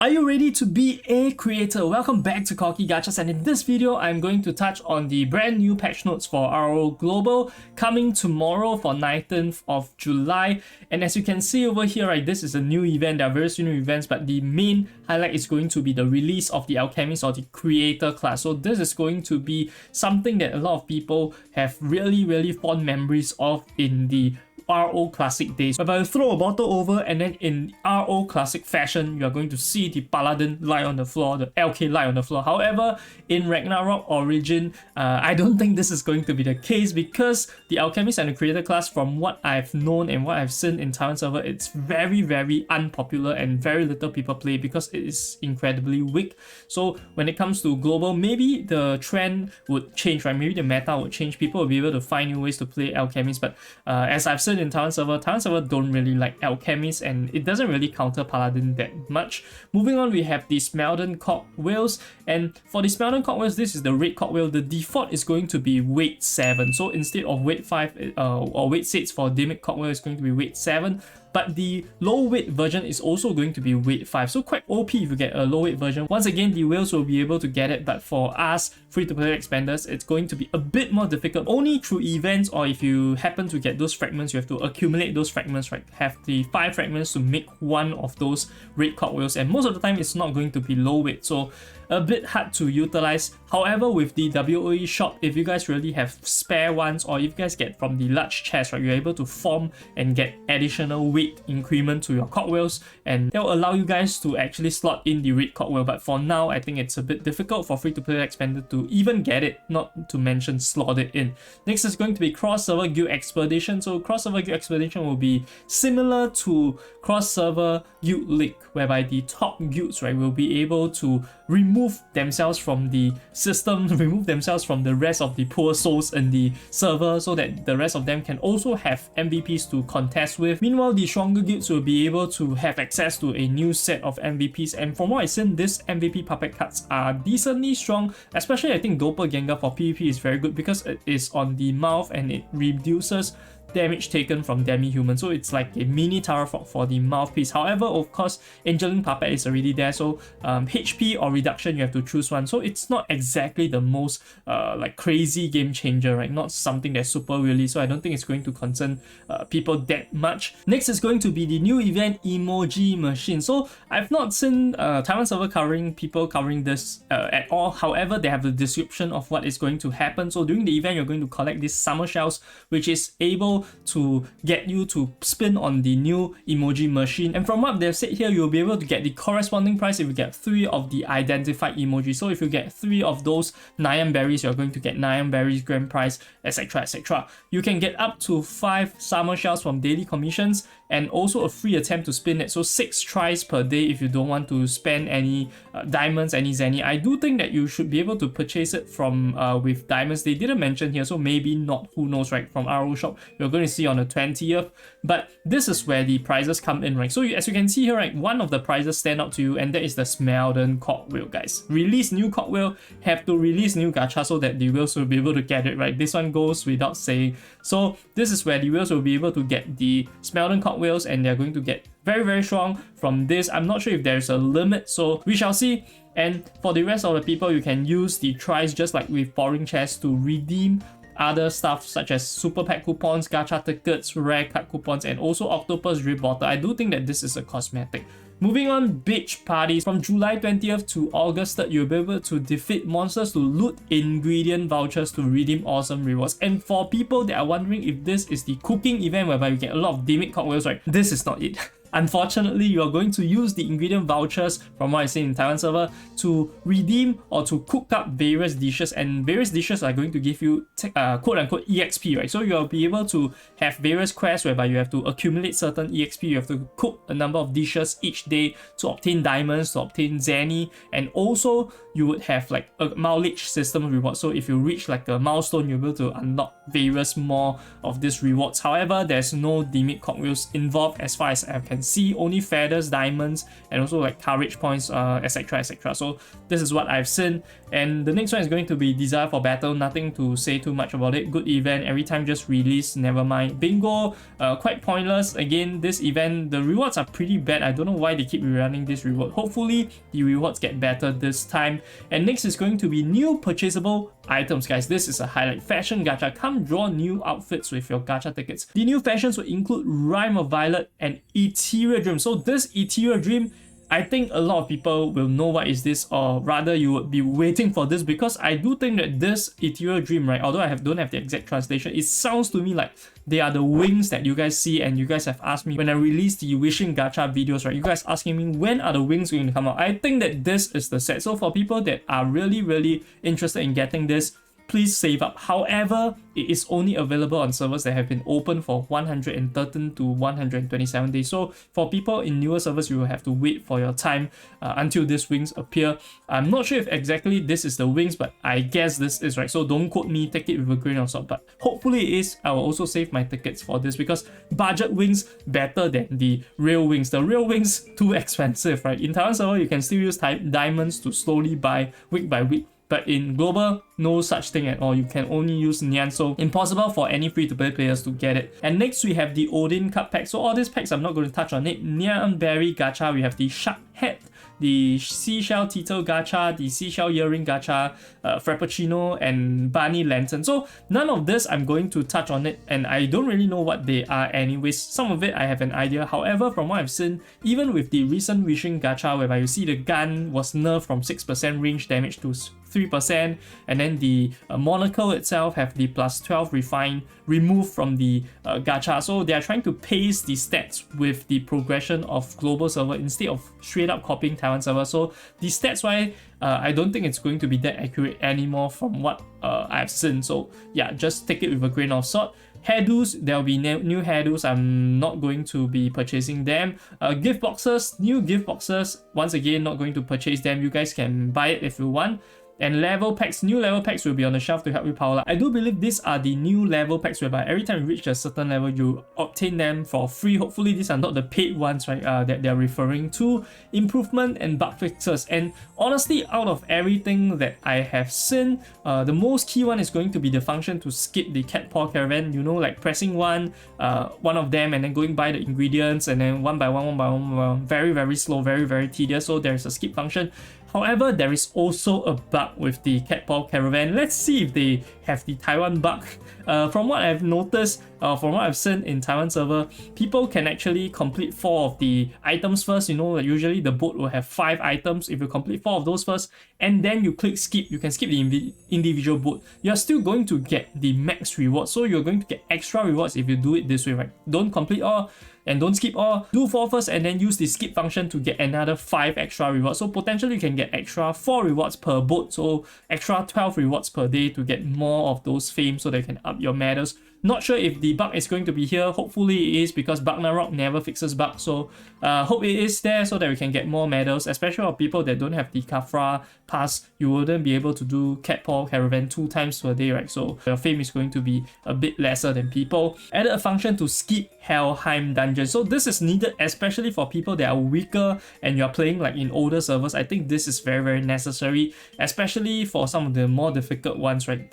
Are you ready to be a creator? Welcome back to Corky Gachas, and in this video I'm going to touch on the brand new patch notes for ROO Global coming tomorrow for 19th of July. And as you can see over here, right, this is a new event. There are various new events, but the main highlight is going to be the release of the Alchemist or the creator class. So this is going to be something that a lot of people have really fond memories of in the RO Classic days, whereby you throw a bottle over and then in RO Classic fashion, you are going to see the Paladin lie on the floor, the LK lie on the floor. However, in Ragnarok Origin, I don't think this is going to be the case because the Alchemist and the Creator class, from what I've known and what I've seen in Taiwan Server, it's very unpopular and very little people play because it is incredibly weak. So when it comes to Global, maybe the trend would change, right? Maybe the meta would change. People will be able to find new ways to play Alchemist, but as I've said in Taiwan Server don't really like Alchemist, and it doesn't really counter Paladin that much. Moving on, we have the Smelden Cogwheels, and for the Smelden Cogwheels, this is the red cogwheel. The default is going to be weight 7, so instead of weight 5 or weight 6 for Demic Cogwheel, it's going to be weight 7. But the low weight version is also going to be weight 5, so quite OP if you get a low weight version. Once again, the whales will be able to get it, but for us free-to-play expanders, it's going to be a bit more difficult. Only through events, or if you happen to get those fragments, you have to accumulate those fragments, right? Have the 5 fragments to make one of those red cogwheels, and most of the time it's not going to be low weight, so a bit hard to utilize. However, with the WOE shop, if you guys really have spare ones, or if you guys get from the large chest, right, you're able to form and get additional weight increment to your cogwheels, and that will allow you guys to actually slot in the red cogwheel. But for now, I think it's a bit difficult for free-to-play expander to even get it, not to mention slot it in. Next is going to be cross-server guild expedition. So cross-server guild expedition will be similar to cross-server guild league, whereby the top guilds, right, will be able to remove themselves from the system, remove themselves from the rest of the poor souls in the server, so that the rest of them can also have MVPs to contest with. Meanwhile, the stronger guilds will be able to have access to a new set of MVPs, and from what I've seen, these MVP puppet cards are decently strong. Especially I think Doppelganger for PvP is very good because it is on the mouth and it reduces damage taken from demi-human, so it's like a mini tower for the mouthpiece. However, of course, Angeling Puppet is already there, so HP or reduction, you have to choose one, so it's not exactly the most like crazy game changer, right? Not something that's super really, so I don't think it's going to concern people that much. Next is going to be the new event Emoji Machine. So I've not seen Taiwan Server people covering this at all. However, they have the description of what is going to happen. So during the event, you're going to collect these summer shells, which is able to get you to spin on the new emoji machine. And from what they've said here, you'll be able to get the corresponding price if you get 3 of the identified emojis. So if you get 3 of those Nyan berries, you're going to get Nyan berries grand prize, etc. You can get up to 5 summer shells from daily commissions, and also a free attempt to spin it. So 6 tries per day if you don't want to spend any diamonds, any zenny. I do think that you should be able to purchase it from with diamonds. They didn't mention here, so maybe not, who knows, right? From RO shop, you're going to see on the 20th. But this is where the prizes come in, right? So as you can see here, right, one of the prizes stand out to you, and that is the Smelden Cogwheel, guys. Release new cogwheel, have to release new gacha so that the whales will be able to get it, right? This one goes without saying. So this is where the whales will be able to get the Smelden Cogwheels, and they're going to get very strong from this. I'm not sure if there's a limit, so we shall see. And for the rest of the people, you can use the tries just like with boring chests to redeem other stuff such as super pack coupons, gacha tickets, rare card coupons, and also octopus drip bottle. I do think that this is a cosmetic. Moving on, beach parties. From July 20th to August 3rd, you'll be able to defeat monsters to loot ingredient vouchers to redeem awesome rewards. And for people that are wondering if this is the cooking event whereby you get a lot of Demic cogwheels, right? This is not it. Unfortunately, you are going to use the ingredient vouchers, from what I see in Taiwan Server, to redeem or to cook up various dishes, and various dishes are going to give you quote-unquote EXP, right? So you'll be able to have various quests whereby you have to accumulate certain EXP, you have to cook a number of dishes each day to obtain diamonds, to obtain zenny, and also you would have like a mileage system reward. So if you reach like a milestone, you'll be able to unlock various more of these rewards. However, there's no Demic cogwheels involved as far as I can can see only feathers, diamonds, and also like courage points, etc, etc. So this is what I've seen. And the next one is going to be Desire for Battle. Nothing to say too much about it. Good event, every time just release, never mind. Bingo, quite pointless. Again, this event, the rewards are pretty bad. I don't know why they keep rerunning this reward. Hopefully the rewards get better this time. And next is going to be new purchasable items, guys. This is a highlight. Fashion gacha. Come draw new outfits with your gacha tickets. The new fashions will include Rime of Violet and Ethereal Dream. So this Ethereal Dream, I think a lot of people will know what is this, or rather you would be waiting for this, because I do think that this Ethereal Dream, right, although I don't have the exact translation, it sounds to me like they are the wings that you guys see, and you guys have asked me when I released the Wishing Gacha videos, right, you guys asking me when are the wings going to come out. I think that this is the set. So for people that are really interested in getting this, please save up. However, it is only available on servers that have been open for 113 to 127 days. So for people in newer servers, you will have to wait for your time until these wings appear. I'm not sure if exactly this is the wings, but I guess this is, right? So don't quote me, take it with a grain of salt, but hopefully it is. I will also save my tickets for this, because budget wings better than the real wings. The real wings too expensive, right? In Taiwan server, you can still use diamonds to slowly buy week by week. But in global, no such thing at all. You can only use Nyan, so impossible for any free-to-play players to get it. And next we have the Odin Cup pack. So all these packs, I'm not going to touch on it. Nyan Berry Gacha, we have the Shark Head, the Seashell Teetle Gacha, the Seashell Earring Gacha, Frappuccino, and Bunny Lantern. So none of this I'm going to touch on it, and I don't really know what they are anyways. Some of it I have an idea. However, from what I've seen, even with the recent Wishing Gacha, whereby you see the gun was nerfed from 6% range damage to 3%, and then the monocle itself have the plus 12 refine removed from the gacha. So they are trying to pace the stats with the progression of global server instead of straight up copying Taiwan server. So the stats wise, I don't think it's going to be that accurate anymore from what I've seen. So yeah, just take it with a grain of salt. Hairdos, there'll be new hairdos. I'm not going to be purchasing them. Gift boxes, new gift boxes. Once again, not going to purchase them. You guys can buy it if you want. And level packs, new level packs will be on the shelf to help you power up. I do believe these are the new level packs, whereby every time you reach a certain level, you obtain them for free. Hopefully these are not the paid ones, right, that they're referring to. Improvement and bug fixes. And honestly, out of everything that I have seen, the most key one is going to be the function to skip the cat paw caravan. You know, like pressing one of them and then going by the ingredients, and then one by one. Very slow, very tedious. So there's a skip function. However, there is also a bug with the cat paw caravan. Let's see if they have the Taiwan bug. From what I've noticed, from what I've seen in Taiwan server, people can actually complete 4 of the items first. You know, like usually the boat will have 5 items. If you complete 4 of those first, and then you click skip, you can skip the individual boat. You're still going to get the max reward. So you're going to get extra rewards if you do it this way, right? Don't complete all and don't skip all. Do 4 first and then use the skip function to get another 5 extra rewards. So potentially you can get extra 4 rewards per boat, so extra 12 rewards per day to get more of those fame, so that you can up your medals. Not sure if the bug is going to be here. Hopefully it is, because Ragnarok never fixes bugs. So hope it is there so that we can get more medals, especially for people that don't have the Kafra pass. You wouldn't be able to do cat paw caravan 2 times per day, right? So your fame is going to be a bit lesser than people. Added a function to skip Helheim dungeon. So this is needed especially for people that are weaker and you're playing like in older servers. I think this is very necessary, especially for some of the more difficult ones, right?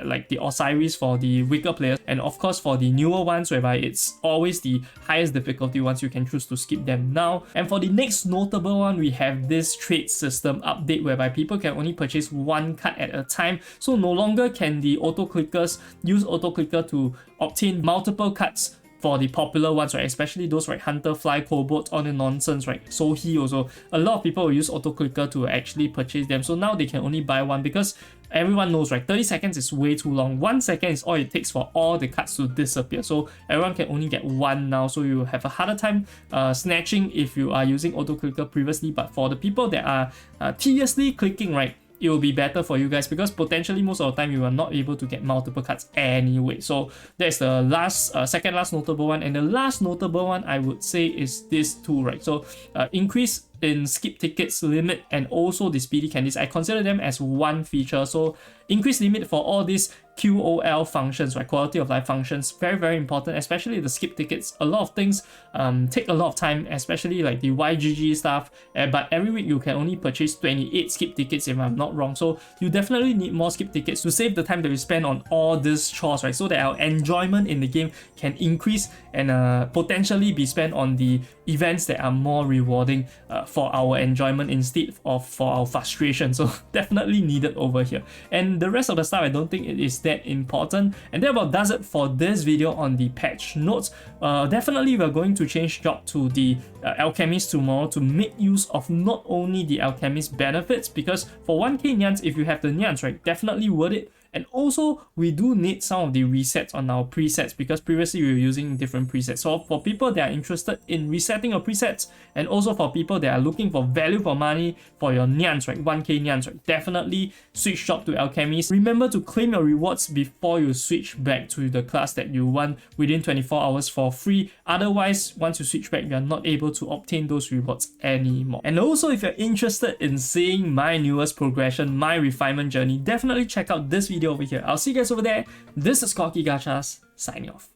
Like the Osiris for the weaker players, and of course for the newer ones, whereby it's always the highest difficulty ones, you can choose to skip them now. And for the next notable one, we have this trade system update, whereby people can only purchase 1 card at a time. So no longer can the auto clickers use auto clicker to obtain multiple cards for the popular ones, right? Especially those, right? Hunter, Fly, Cobalt, all the nonsense, right? Sohi also. A lot of people will use auto clicker to actually purchase them. So now they can only buy 1, because everyone knows, right? 30 seconds is way too long. 1 second is all it takes for all the cards to disappear. So everyone can only get 1 now. So you have a harder time snatching if you are using auto clicker previously. But for the people that are tediously clicking, right, it will be better for you guys, because potentially most of the time you are not able to get multiple cards anyway. So that's the last, second last notable one. And the last notable one I would say is this too, right? So increase in skip tickets limit and also the speedy candies, I consider them as one feature. So increase limit for all these QOL functions, right? Quality of life functions, very important, especially the skip tickets. A lot of things take a lot of time, especially like the YGG stuff, but every week you can only purchase 28 skip tickets if I'm not wrong. So you definitely need more skip tickets to save the time that we spend on all these chores, right? So that our enjoyment in the game can increase and potentially be spent on the events that are more rewarding for our enjoyment instead of for our frustration. So definitely needed over here. And the rest of the stuff, I don't think it is that important. And that about does it for this video on the patch notes. Definitely we're going to change job to the Alchemist tomorrow to make use of not only the Alchemist benefits, because for 1k nyans, if you have the nyans, right, definitely worth it. And also, we do need some of the resets on our presets because previously we were using different presets. So for people that are interested in resetting your presets, and also for people that are looking for value for money for your nyans, right, 1k nyans, right, definitely switch job to Alchemist. Remember to claim your rewards before you switch back to the class that you want within 24 hours for free. Otherwise, once you switch back, you are not able to obtain those rewards anymore. And also, if you're interested in seeing my newest progression, my refinement journey, definitely check out this video over here. I'll see you guys over there. This is Corky Gachas, signing off.